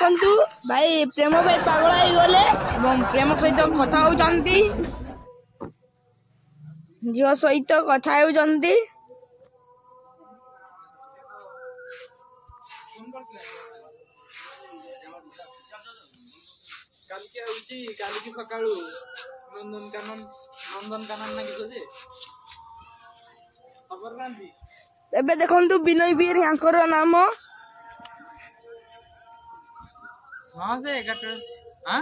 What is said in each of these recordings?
देखंतु भाई प्रेम भाई पागल हो गले एवं प्रेम सहित कथा होचंती झियो सहित कथा होचंती काल की सकाळू नंदनकानन ना किछो जे खबर नांदी एबे देखंतु विनय वीर यांकर नाम हां से एकट हां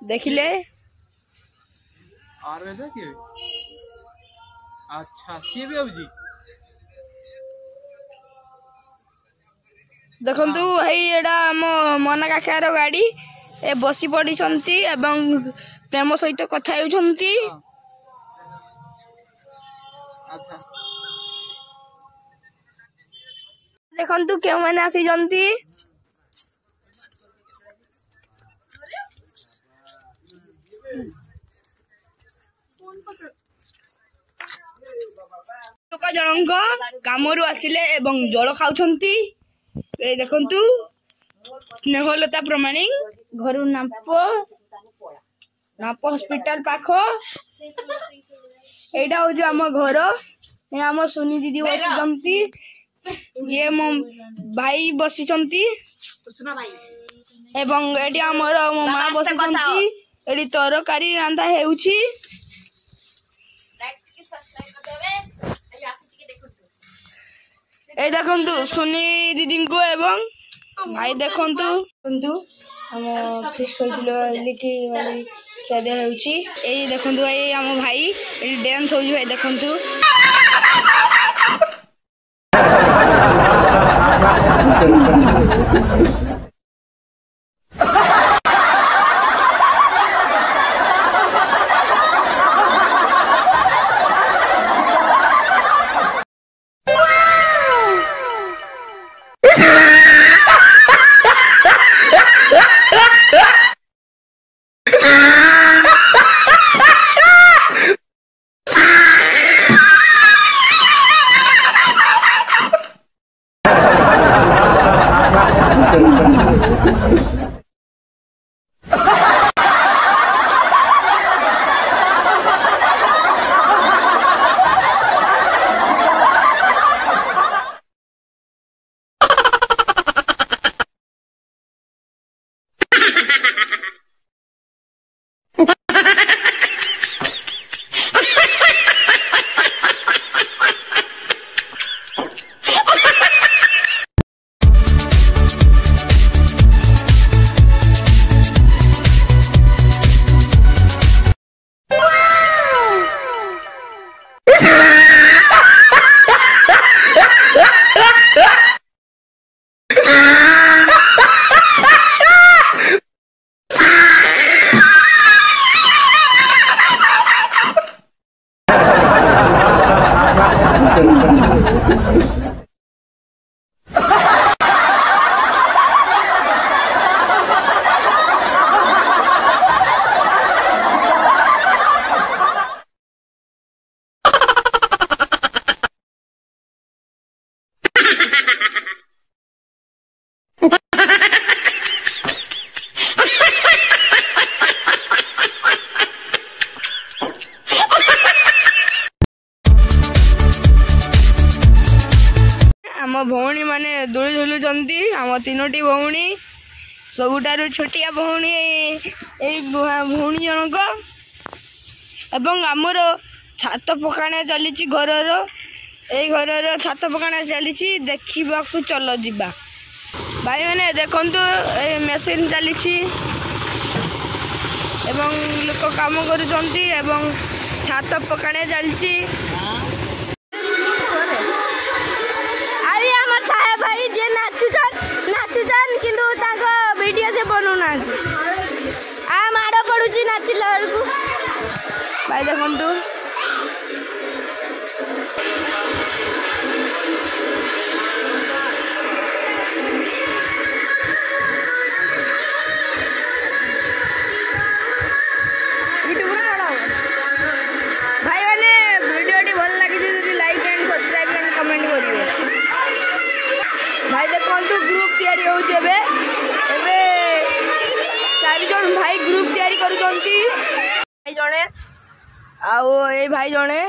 देखिले और वेदा के अच्छा सी भी होजी देखंतु हई एडा मो मना काकार गाड़ी ए बसी पड़ी छंती एवं प्रेम सहित कथा होचंती अच्छा देखंतु के माने आसी जंती लोक जनक कामरू आसिले एवं जल खाउछंती ए देखंतु स्नेहलता प्रमाणी घर नाप हॉस्पिटल पाख एटा हो आम घर ये आम सुनी दीदी बसी ये मो भाई बसी एवं एटी आमर मो माँ बसी एटी तरकारी रांधा हेउची ए देखंतु सुनी दीदी को एवं भाई देखंतु हम फिस्ट होइतिलो लिखि वाली खाद्य हेउची ए देखंतु ए हम भाई ए डांस होई भाई देखंतु आम भौणी माने दोली झुलुचंती आम तीनोटी भौणी सबुठारु छोटिया भौणी ए भौणी जनक एवं आमर छात पकाणा चली घरर ए घरर छात पकाणा चली देखा चल जीवा भाई मैंने देखंतु ए मेसीन चली एवं लोक काम करुचंती एवं छात पकाणा चली भाई जे नाचुचन किंतु ताको वीडियो से बनौना आ माड़ पड़ुची नाचिला बेलू भाई देखंतु भाई मैंने वीडियो टी भल लगी like and subscribe and comment करिए भाई देखो ग्रुप तैयारी होउछे बे। କରୁଛନ୍ତି ଭାଇ ଜଣେ ଆଉ ଏଇ ଭାଇ ଜଣେ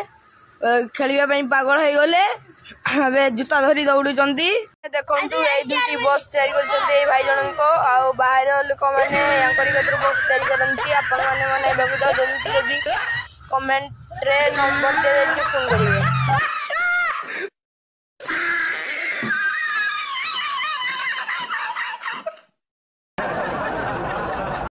ଖେଳିବା ପାଇଁ ପାଗଳ ହେଇଗଲେ ଏବେ ଜୁତା ଧରି ଦୌଡୁଛନ୍ତି ଦେଖନ୍ତୁ ଏଇ ଦୁଇଟି ବସ୍ ତିଆରି କରିଛନ୍ତି ଏଇ ଭାଇ ଜଣଙ୍କ ଆଉ ବାହାର ଲୋକମାନେ ୟାଙ୍କରି କତିରୁ ବସ୍ ତିଆରି କରନ୍ତି ଆପଣମାନେ ବନେଇବାକୁ ଚାହୁଁଛନ୍ତି ଯଦି କମେଣ୍ଟରେ ନମ୍ବର ଦିଆଯାଇଛି ଫୋନ୍ କରିବେ।